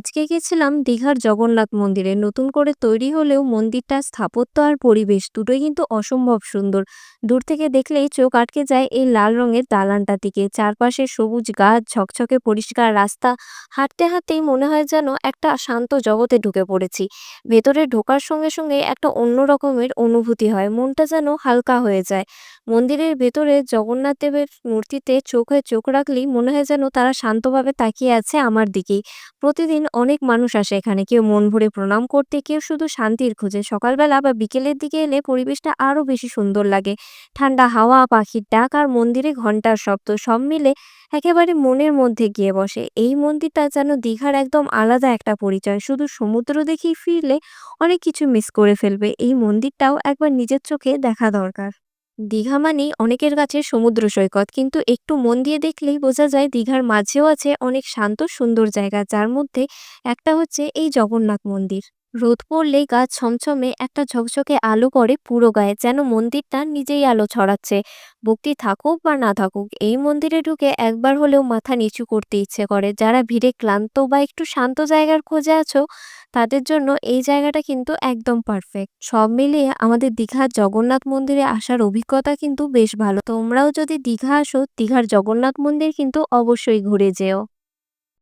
আজকে গেছিলাম দীঘার জগন্নাথ মন্দিরে। নতুন করে তৈরি হলেও মন্দিরটার স্থাপত্য আর পরিবেশ দুটোই কিন্তু অসম্ভব সুন্দর। দূর থেকে দেখলেই চোখ আটকে যায় এই লাল রঙের দালানটার দিকে। চারপাশে সবুজ গাছ, ঝকঝকে পরিষ্কার রাস্তা। হাঁটতে হাঁটতেই মনে হয় যেন একটা শান্ত জগতে ঢুকে পড়েছি। ভেতরে ঢোকার সঙ্গে সঙ্গে একটা অন্য রকমের অনুভূতি হয়, মনটা যেন হালকা হয়ে যায়। মন্দিরের ভেতরে জগন্নাথ দেবের মূর্তিতে চোখে চোখ রাখলেই মনে হয় যেন তারা শান্তভাবে তাকিয়ে আছে আমার দিকেই। প্রতিদিন অনেক মানুষ আসে এখানে, কেউ মন ভরে প্রণাম করতে, কেউ শুধু শান্তির খোঁজে। সকালবেলা বা বিকেলের দিকে এলে পরিবেশটা আরো বেশি সুন্দর লাগে। ঠান্ডা হাওয়া, পাখির ডাক আর মন্দিরে ঘন্টার শব্দ সব মিলে একেবারে মনের মধ্যে গিয়ে বসে। এই মন্দিরটা যেন দীঘার একদম আলাদা একটা পরিচয়। শুধু সমুদ্র দেখেই ফিরলে অনেক কিছু মিস করে ফেলবে। এই মন্দিরটাও একবার নিজের চোখে দেখা দরকার। দীঘা মানেই অনেকের কাছে সমুদ্র সৈকত, কিন্তু একটু মন দিয়ে দেখলেই বোঝা যায় দীঘার মাঝেও আছে অনেক শান্ত সুন্দর জায়গা, যার মধ্যে একটা হচ্ছে এই জগন্নাথ মন্দির। রোদ পড়লেই গা ছমছমে একটা ঝকঝকে আলো পড়ে পুরো গায়ে, যেন মন্দিরটা নিজেই আলো ছড়াচ্ছে। ভক্তি থাকুক বা না থাকুক, এই মন্দিরে ঢুকে একবার হলেও মাথা নিচু করতে ইচ্ছে করে। যারা ভিড়ে ক্লান্ত বা একটু শান্ত জায়গার খোঁজে আছো, তাদের জন্য এই জায়গাটা কিন্তু একদম পারফেক্ট। সব মিলিয়ে আমাদের দীঘার জগন্নাথ মন্দিরে আসার অভিজ্ঞতা কিন্তু বেশ ভালো। তোমরাও যদি দীঘা আসো, দীঘার জগন্নাথ মন্দির কিন্তু অবশ্যই ঘুরে যেও।